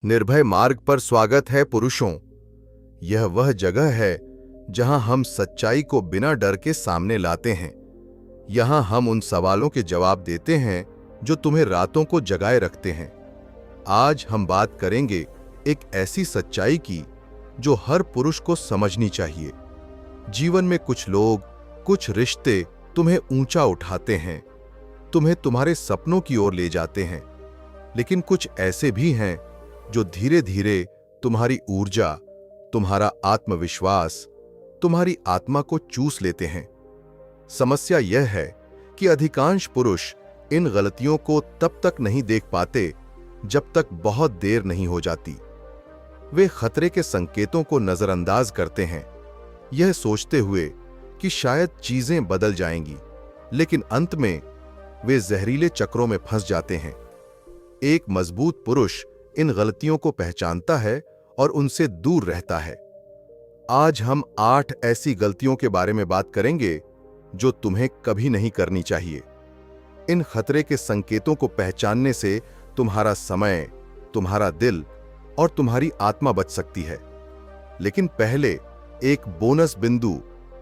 निर्भय मार्ग पर स्वागत है पुरुषों। यह वह जगह है जहां हम सच्चाई को बिना डर के सामने लाते हैं। यहां हम उन सवालों के जवाब देते हैं जो तुम्हें रातों को जगाए रखते हैं। आज हम बात करेंगे एक ऐसी सच्चाई की जो हर पुरुष को समझनी चाहिए। जीवन में कुछ लोग, कुछ रिश्ते तुम्हें ऊंचा उठाते हैं, तुम्हें तुम्हारे सपनों की ओर ले जाते हैं, लेकिन कुछ ऐसे भी हैं जो धीरे धीरे तुम्हारी ऊर्जा, तुम्हारा आत्मविश्वास, तुम्हारी आत्मा को चूस लेते हैं। समस्या यह है कि अधिकांश पुरुष इन गलतियों को तब तक नहीं देख पाते जब तक बहुत देर नहीं हो जाती। वे खतरे के संकेतों को नजरअंदाज करते हैं, यह सोचते हुए कि शायद चीजें बदल जाएंगी, लेकिन अंत में वे जहरीले चक्रों में फंस जाते हैं। एक मजबूत पुरुष इन गलतियों को पहचानता है और उनसे दूर रहता है। आज हम 8 ऐसी गलतियों के बारे में बात करेंगे जो तुम्हें कभी नहीं करनी चाहिए। इन खतरे के संकेतों को पहचानने से तुम्हारा समय, तुम्हारा दिल और तुम्हारी आत्मा बच सकती है। लेकिन पहले एक बोनस बिंदु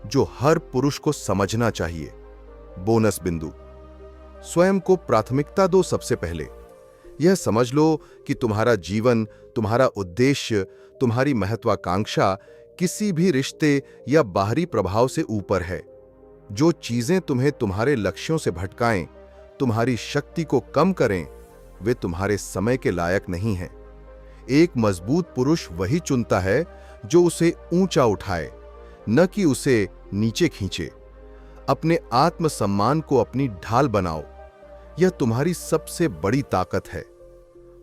जो हर पुरुष को समझना चाहिए। बोनस बिंदु: स्वयं को प्राथमिकता दो। सबसे पहले यह समझ लो कि तुम्हारा जीवन, तुम्हारा उद्देश्य, तुम्हारी महत्वाकांक्षा किसी भी रिश्ते या बाहरी प्रभाव से ऊपर है। जो चीजें तुम्हें तुम्हारे लक्ष्यों से भटकाएं, तुम्हारी शक्ति को कम करें, वे तुम्हारे समय के लायक नहीं हैं। एक मजबूत पुरुष वही चुनता है जो उसे ऊंचा उठाए, न कि उसे नीचे खींचे। अपने आत्मसम्मान को अपनी ढाल बनाओ, यह तुम्हारी सबसे बड़ी ताकत है।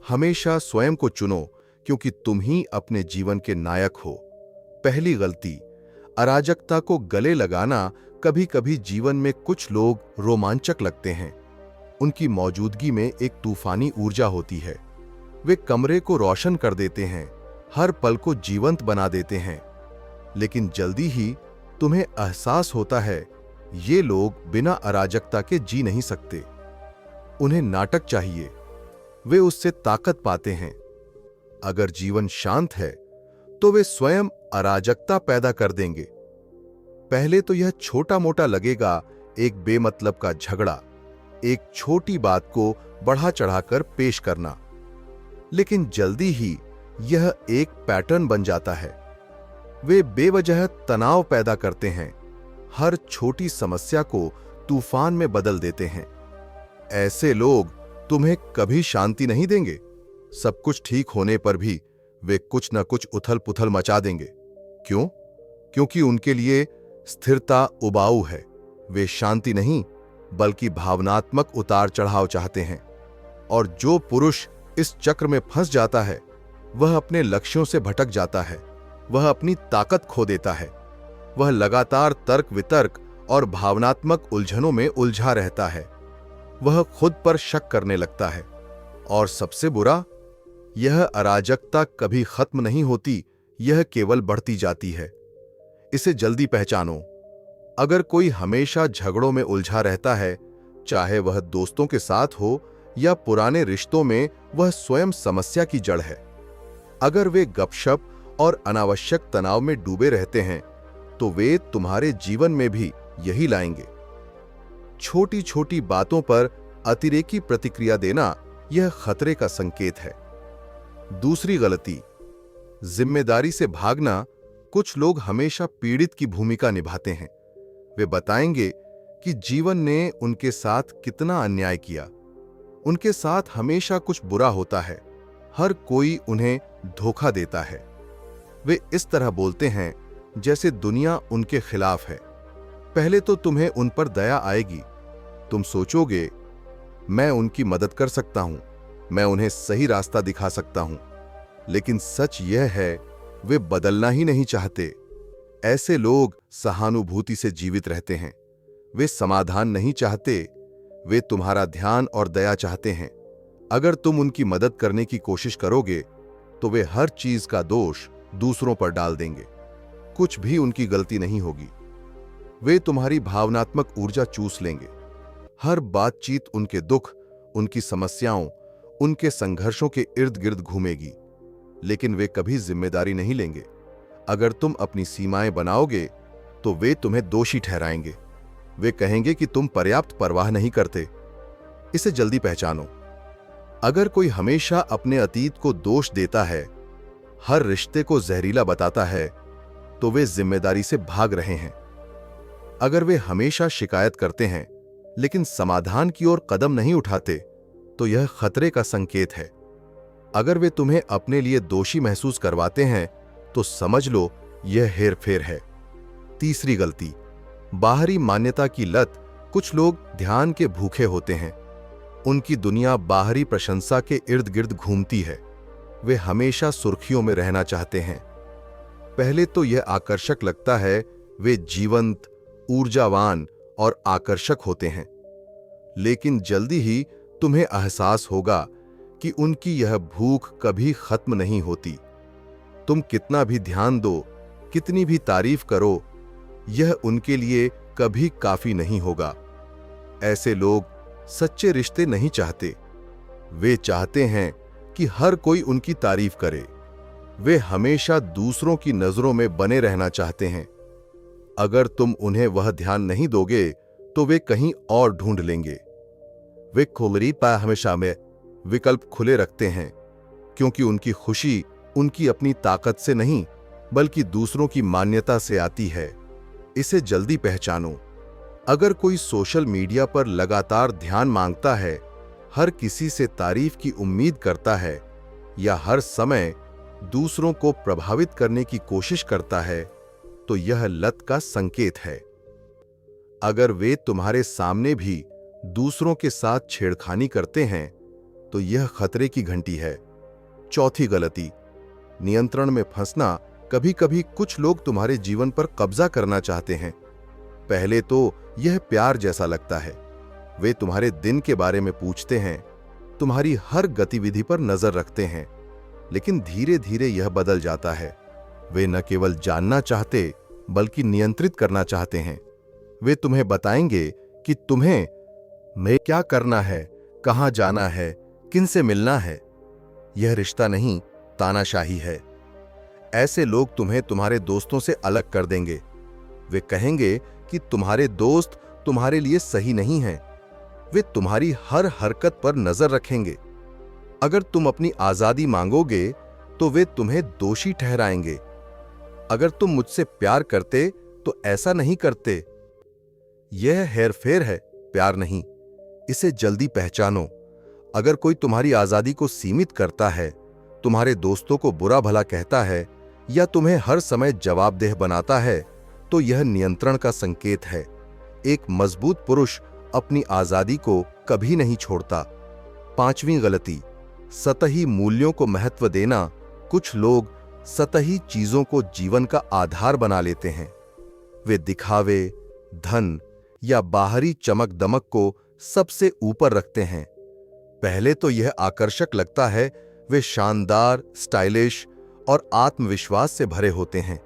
हमेशा स्वयं को चुनो, क्योंकि तुम ही अपने जीवन के नायक हो। पहली गलती: अराजकता को गले लगाना। कभी कभी जीवन में कुछ लोग रोमांचक लगते हैं। उनकी मौजूदगी में एक तूफानी ऊर्जा होती है। वे कमरे को रोशन कर देते हैं, हर पल को जीवंत बना देते हैं। लेकिन जल्दी ही तुम्हें एहसास होता है, ये लोग बिना अराजकता के जी नहीं सकते। उन्हें नाटक चाहिए, वे उससे ताकत पाते हैं। अगर जीवन शांत है तो वे स्वयं अराजकता पैदा कर देंगे। पहले तो यह छोटा मोटा लगेगा, एक बेमतलब का झगड़ा, एक छोटी बात को बढ़ा चढ़ाकर पेश करना। लेकिन जल्दी ही यह एक पैटर्न बन जाता है। वे बेवजह तनाव पैदा करते हैं, हर छोटी समस्या को तूफान में बदल देते हैं। ऐसे लोग तुम्हें कभी शांति नहीं देंगे। सब कुछ ठीक होने पर भी वे कुछ न कुछ उथल पुथल मचा देंगे। क्यों? क्योंकि उनके लिए स्थिरता उबाऊ है। वे शांति नहीं, बल्कि भावनात्मक उतार चढ़ाव चाहते हैं। और जो पुरुष इस चक्र में फंस जाता है, वह अपने लक्ष्यों से भटक जाता है। वह अपनी ताकत खो देता है। वह लगातार तर्क वितर्क और भावनात्मक उलझनों में उलझा रहता है। वह खुद पर शक करने लगता है। और सबसे बुरा, यह अराजकता कभी खत्म नहीं होती, यह केवल बढ़ती जाती है। इसे जल्दी पहचानो। अगर कोई हमेशा झगड़ों में उलझा रहता है, चाहे वह दोस्तों के साथ हो या पुराने रिश्तों में, वह स्वयं समस्या की जड़ है। अगर वे गपशप और अनावश्यक तनाव में डूबे रहते हैं, तो वे तुम्हारे जीवन में भी यही लाएंगे। छोटी छोटी बातों पर अतिरेकी प्रतिक्रिया देना, यह खतरे का संकेत है। दूसरी गलती: जिम्मेदारी से भागना। कुछ लोग हमेशा पीड़ित की भूमिका निभाते हैं। वे बताएंगे कि जीवन ने उनके साथ कितना अन्याय किया। उनके साथ हमेशा कुछ बुरा होता है, हर कोई उन्हें धोखा देता है। वे इस तरह बोलते हैं जैसे दुनिया उनके खिलाफ है। पहले तो तुम्हें उन पर दया आएगी। तुम सोचोगे, मैं उनकी मदद कर सकता हूं, मैं उन्हें सही रास्ता दिखा सकता हूं। लेकिन सच यह है, वे बदलना ही नहीं चाहते। ऐसे लोग सहानुभूति से जीवित रहते हैं। वे समाधान नहीं चाहते, वे तुम्हारा ध्यान और दया चाहते हैं। अगर तुम उनकी मदद करने की कोशिश करोगे, तो वे हर चीज का दोष दूसरों पर डाल देंगे। कुछ भी उनकी गलती नहीं होगी। वे तुम्हारी भावनात्मक ऊर्जा चूस लेंगे। हर बातचीत उनके दुख, उनकी समस्याओं, उनके संघर्षों के इर्द गिर्द घूमेगी। लेकिन वे कभी जिम्मेदारी नहीं लेंगे। अगर तुम अपनी सीमाएं बनाओगे तो वे तुम्हें दोषी ठहराएंगे। वे कहेंगे कि तुम पर्याप्त परवाह नहीं करते। इसे जल्दी पहचानो। अगर कोई हमेशा अपने अतीत को दोष देता है, हर रिश्ते को जहरीला बताता है, तो वे जिम्मेदारी से भाग रहे हैं। अगर वे हमेशा शिकायत करते हैं लेकिन समाधान की ओर कदम नहीं उठाते, तो यह खतरे का संकेत है। अगर वे तुम्हें अपने लिए दोषी महसूस करवाते हैं, तो समझ लो यह हेरफेर है। तीसरी गलती, बाहरी मान्यता की लत। कुछ लोग ध्यान के भूखे होते हैं। उनकी दुनिया बाहरी प्रशंसा के इर्द गिर्द घूमती है। वे हमेशा सुर्खियों में रहना चाहते हैं। पहले तो यह आकर्षक लगता है, वे जीवंत, ऊर्जावान और आकर्षक होते हैं। लेकिन जल्दी ही तुम्हें एहसास होगा कि उनकी यह भूख कभी खत्म नहीं होती। तुम कितना भी ध्यान दो, कितनी भी तारीफ करो, यह उनके लिए कभी काफी नहीं होगा। ऐसे लोग सच्चे रिश्ते नहीं चाहते। वे चाहते हैं कि हर कोई उनकी तारीफ करे। वे हमेशा दूसरों की नजरों में बने रहना चाहते हैं। अगर तुम उन्हें वह ध्यान नहीं दोगे तो वे कहीं और ढूंढ लेंगे। वे खुली पा हमेशा में विकल्प खुले रखते हैं, क्योंकि उनकी खुशी उनकी अपनी ताकत से नहीं बल्कि दूसरों की मान्यता से आती है। इसे जल्दी पहचानो। अगर कोई सोशल मीडिया पर लगातार ध्यान मांगता है, हर किसी से तारीफ की उम्मीद करता है या हर समय दूसरों को प्रभावित करने की कोशिश करता है, तो यह लत का संकेत है। अगर वे तुम्हारे सामने भी दूसरों के साथ छेड़खानी करते हैं, तो यह खतरे की घंटी है। चौथी गलती, नियंत्रण में फंसना। कभी कभी कुछ लोग तुम्हारे जीवन पर कब्जा करना चाहते हैं। पहले तो यह प्यार जैसा लगता है। वे तुम्हारे दिन के बारे में पूछते हैं, तुम्हारी हर गतिविधि पर नजर रखते हैं। लेकिन धीरे धीरे यह बदल जाता है। वे न केवल जानना चाहते बल्कि नियंत्रित करना चाहते हैं। वे तुम्हें बताएंगे कि तुम्हें में क्या करना है, कहां जाना है, किनसे मिलना है। यह रिश्ता नहीं, तानाशाही है। ऐसे लोग तुम्हें तुम्हारे दोस्तों से अलग कर देंगे। वे कहेंगे कि तुम्हारे दोस्त तुम्हारे लिए सही नहीं हैं। वे तुम्हारी हर हरकत पर नजर रखेंगे। अगर तुम अपनी आजादी मांगोगे तो वे तुम्हें दोषी ठहराएंगे। अगर तुम मुझसे प्यार करते तो ऐसा नहीं करते। यह हेरफेर है, प्यार नहीं। इसे जल्दी पहचानो। अगर कोई तुम्हारी आजादी को सीमित करता है, तुम्हारे दोस्तों को बुरा भला कहता है या तुम्हें हर समय जवाबदेह बनाता है, तो यह नियंत्रण का संकेत है। एक मजबूत पुरुष अपनी आजादी को कभी नहीं छोड़ता। पांचवी गलती, सतही मूल्यों को महत्व देना। कुछ लोग सतही चीजों को जीवन का आधार बना लेते हैं। वे दिखावे, धन या बाहरी चमक दमक को सबसे ऊपर रखते हैं। पहले तो यह आकर्षक लगता है। वे शानदार, स्टाइलिश और आत्मविश्वास से भरे होते हैं।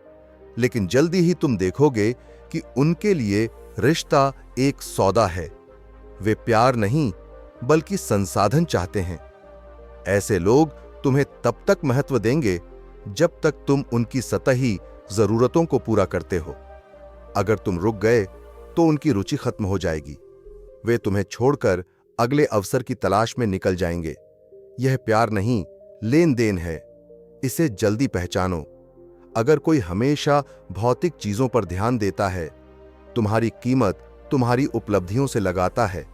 लेकिन जल्दी ही तुम देखोगे कि उनके लिए रिश्ता एक सौदा है। वे प्यार नहीं बल्कि संसाधन चाहते हैं। ऐसे लोग तुम्हें तब तक महत्व देंगे जब तक तुम उनकी सतही जरूरतों को पूरा करते हो। अगर तुम रुक गए तो उनकी रुचि खत्म हो जाएगी। वे तुम्हें छोड़कर अगले अवसर की तलाश में निकल जाएंगे। यह प्यार नहीं, लेन देन है। इसे जल्दी पहचानो। अगर कोई हमेशा भौतिक चीजों पर ध्यान देता है, तुम्हारी कीमत तुम्हारी उपलब्धियों से लगाता है,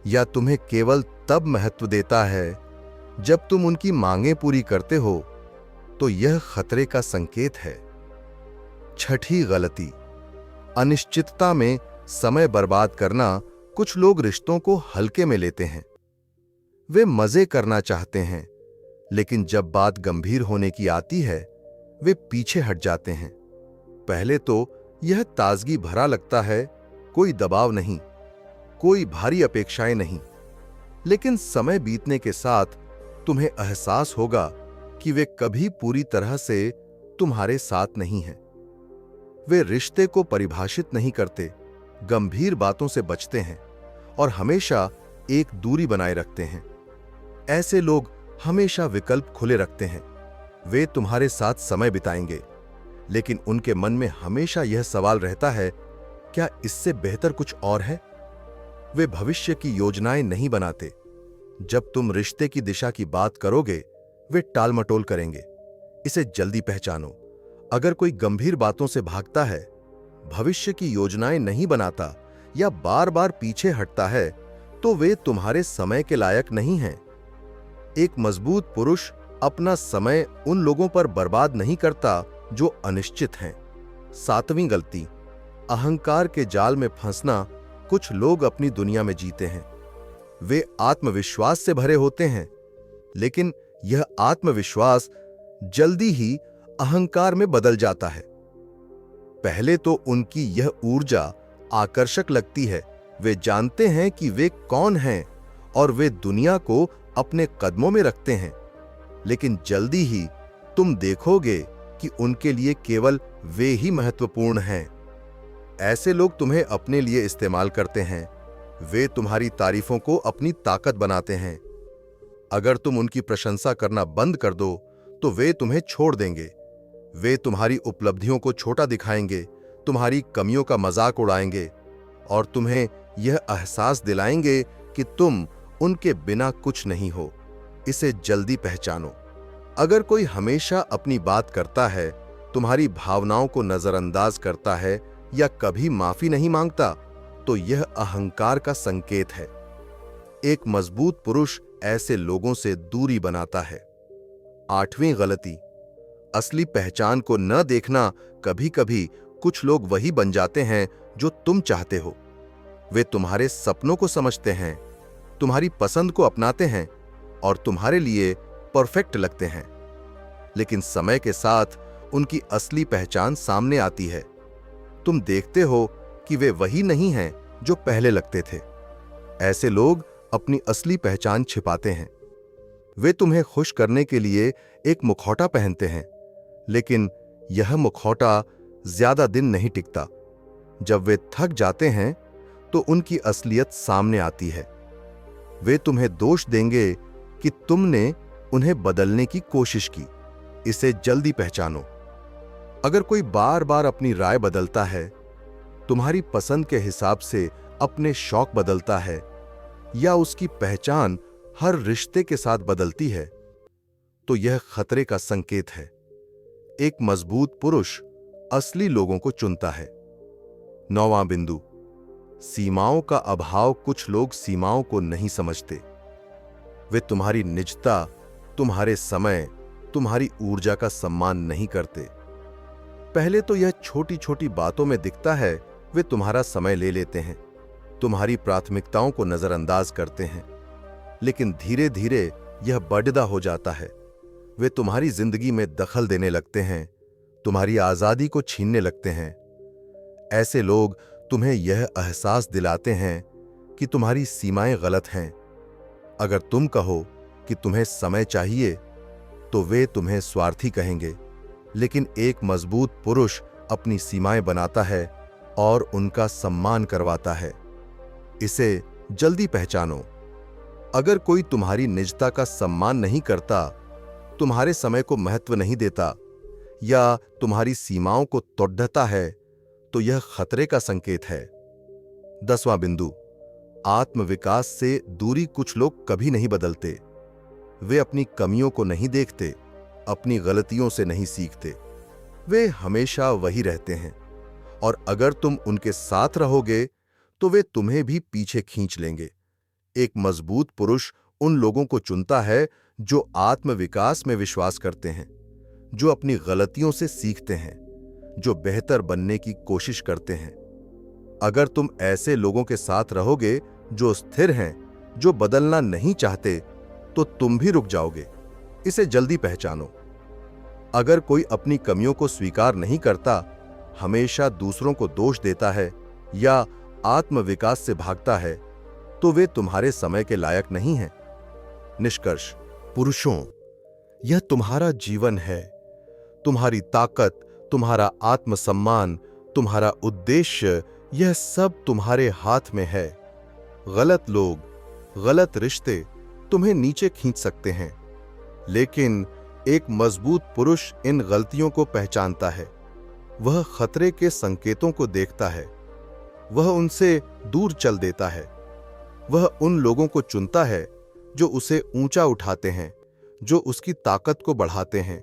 या तुम्हें केवल तब महत्व देता है जब तुम उनकी मांगें पूरी करते हो, तो यह खतरे का संकेत है। छठी गलती, अनिश्चितता में समय बर्बाद करना। कुछ लोग रिश्तों को हल्के में लेते हैं। वे मजे करना चाहते हैं, लेकिन जब बात गंभीर होने की आती है, वे पीछे हट जाते हैं। पहले तो यह ताजगी भरा लगता है, कोई दबाव नहीं, कोई भारी अपेक्षाएं नहीं। लेकिन समय बीतने के साथ तुम्हें एहसास होगा कि वे कभी पूरी तरह से तुम्हारे साथ नहीं हैं। वे रिश्ते को परिभाषित नहीं करते, गंभीर बातों से बचते हैं और हमेशा एक दूरी बनाए रखते हैं। ऐसे लोग हमेशा विकल्प खुले रखते हैं। वे तुम्हारे साथ समय बिताएंगे, लेकिन उनके मन में हमेशा यह सवाल रहता है, क्या इससे बेहतर कुछ और है? वे भविष्य की योजनाएं नहीं बनाते। जब तुम रिश्ते की दिशा की बात करोगे, वे टालमटोल करेंगे। इसे जल्दी पहचानो। अगर कोई गंभीर बातों से भागता है, भविष्य की योजनाएं नहीं बनाता या बार बार पीछे हटता है, तो वे तुम्हारे समय के लायक नहीं हैं। एक मजबूत पुरुष अपना समय उन लोगों पर बर्बाद नहीं करता जो अनिश्चित हैं। 7वीं गलती, अहंकार के जाल में फंसना। कुछ लोग अपनी दुनिया में जीते हैं। वे आत्मविश्वास से भरे होते हैं, लेकिन यह आत्मविश्वास जल्दी ही अहंकार में बदल जाता है। पहले तो उनकी यह ऊर्जा आकर्षक लगती है। वे जानते हैं कि वे कौन हैं और वे दुनिया को अपने कदमों में रखते हैं, लेकिन जल्दी ही तुम देखोगे कि उनके लिए केवल वे ही महत्वपूर्ण हैं। ऐसे लोग तुम्हें अपने लिए इस्तेमाल करते हैं। वे तुम्हारी तारीफों को अपनी ताकत बनाते हैं। अगर तुम उनकी प्रशंसा करना बंद कर दो, तो वे तुम्हें छोड़ देंगे। वे तुम्हारी उपलब्धियों को छोटा दिखाएंगे, तुम्हारी कमियों का मजाक उड़ाएंगे और तुम्हें यह एहसास दिलाएंगे कि तुम उनके बिना कुछ नहीं हो। इसे जल्दी पहचानो। अगर कोई हमेशा अपनी बात करता है, तुम्हारी भावनाओं को नजरअंदाज करता है या कभी माफी नहीं मांगता, तो यह अहंकार का संकेत है। एक मजबूत पुरुष ऐसे लोगों से दूरी बनाता है। 8वीं गलती, असली पहचान को न देखना। कभी कभी कुछ लोग वही बन जाते हैं जो तुम चाहते हो। वे तुम्हारे सपनों को समझते हैं, तुम्हारी पसंद को अपनाते हैं और तुम्हारे लिए परफेक्ट लगते हैं, लेकिन समय के साथ उनकी असली पहचान सामने आती है। तुम देखते हो कि वे वही नहीं हैं जो पहले लगते थे। ऐसे लोग अपनी असली पहचान छिपाते हैं। वे तुम्हें खुश करने के लिए एक मुखौटा पहनते हैं, लेकिन यह मुखौटा ज्यादा दिन नहीं टिकता। जब वे थक जाते हैं, तो उनकी असलियत सामने आती है। वे तुम्हें दोष देंगे कि तुमने उन्हें बदलने की कोशिश की। इसे जल्दी पहचानो। अगर कोई बार बार अपनी राय बदलता है, तुम्हारी पसंद के हिसाब से अपने शौक बदलता है या उसकी पहचान हर रिश्ते के साथ बदलती है, तो यह खतरे का संकेत है। एक मजबूत पुरुष असली लोगों को चुनता है। 9वां बिंदु, सीमाओं का अभाव। कुछ लोग सीमाओं को नहीं समझते। वे तुम्हारी निजता, तुम्हारे समय, तुम्हारी ऊर्जा का सम्मान नहीं करते। पहले तो यह छोटी छोटी बातों में दिखता है। वे तुम्हारा समय ले लेते हैं, तुम्हारी प्राथमिकताओं को नजरअंदाज करते हैं, लेकिन धीरे धीरे यह बढ़ता हो जाता है। वे तुम्हारी जिंदगी में दखल देने लगते हैं, तुम्हारी आजादी को छीनने लगते हैं। ऐसे लोग तुम्हें यह एहसास दिलाते हैं कि तुम्हारी सीमाएं गलत हैं। अगर तुम कहो कि तुम्हें समय चाहिए, तो वे तुम्हें स्वार्थी कहेंगे, लेकिन एक मजबूत पुरुष अपनी सीमाएं बनाता है और उनका सम्मान करवाता है। इसे जल्दी पहचानो। अगर कोई तुम्हारी निजता का सम्मान नहीं करता, तुम्हारे समय को महत्व नहीं देता या तुम्हारी सीमाओं को तोड़ता है, तो यह खतरे का संकेत है। 10वां बिंदु, आत्मविकास से दूरी। कुछ लोग कभी नहीं बदलते। वे अपनी कमियों को नहीं देखते, अपनी गलतियों से नहीं सीखते। वे हमेशा वही रहते हैं और अगर तुम उनके साथ रहोगे, तो वे तुम्हें भी पीछे खींच लेंगे। एक मजबूत पुरुष उन लोगों को चुनता है जो आत्मविकास में विश्वास करते हैं, जो अपनी गलतियों से सीखते हैं, जो बेहतर बनने की कोशिश करते हैं। अगर तुम ऐसे लोगों के साथ रहोगे जो स्थिर हैं, जो बदलना नहीं चाहते, तो तुम भी रुक जाओगे। इसे जल्दी पहचानो। अगर कोई अपनी कमियों को स्वीकार नहीं करता, हमेशा दूसरों को दोष देता है या आत्मविकास से भागता है, तो वे तुम्हारे समय के लायक नहीं हैं। निष्कर्ष, पुरुषों, यह तुम्हारा जीवन है। तुम्हारी ताकत, तुम्हारा आत्मसम्मान, तुम्हारा उद्देश्य, यह सब तुम्हारे हाथ में है। गलत लोग, गलत रिश्ते तुम्हें नीचे खींच सकते हैं, लेकिन एक मजबूत पुरुष इन गलतियों को पहचानता है। वह खतरे के संकेतों को देखता है, वह उनसे दूर चल देता है। वह उन लोगों को चुनता है जो उसे ऊंचा उठाते हैं, जो उसकी ताकत को बढ़ाते हैं।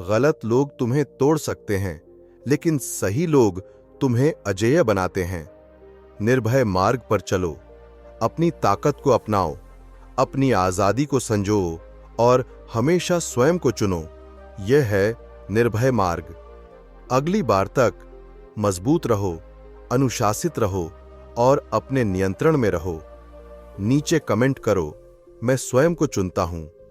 गलत लोग तुम्हें तोड़ सकते हैं, लेकिन सही लोग तुम्हें अजेय बनाते हैं। निर्भय मार्ग पर चलो, अपनी ताकत को अपनाओ, अपनी आजादी को संजो और हमेशा स्वयं को चुनो। यह है निर्भय मार्ग। अगली बार तक मजबूत रहो, अनुशासित रहो और अपने नियंत्रण में रहो। नीचे कमेंट करो, मैं स्वयं को चुनता हूं।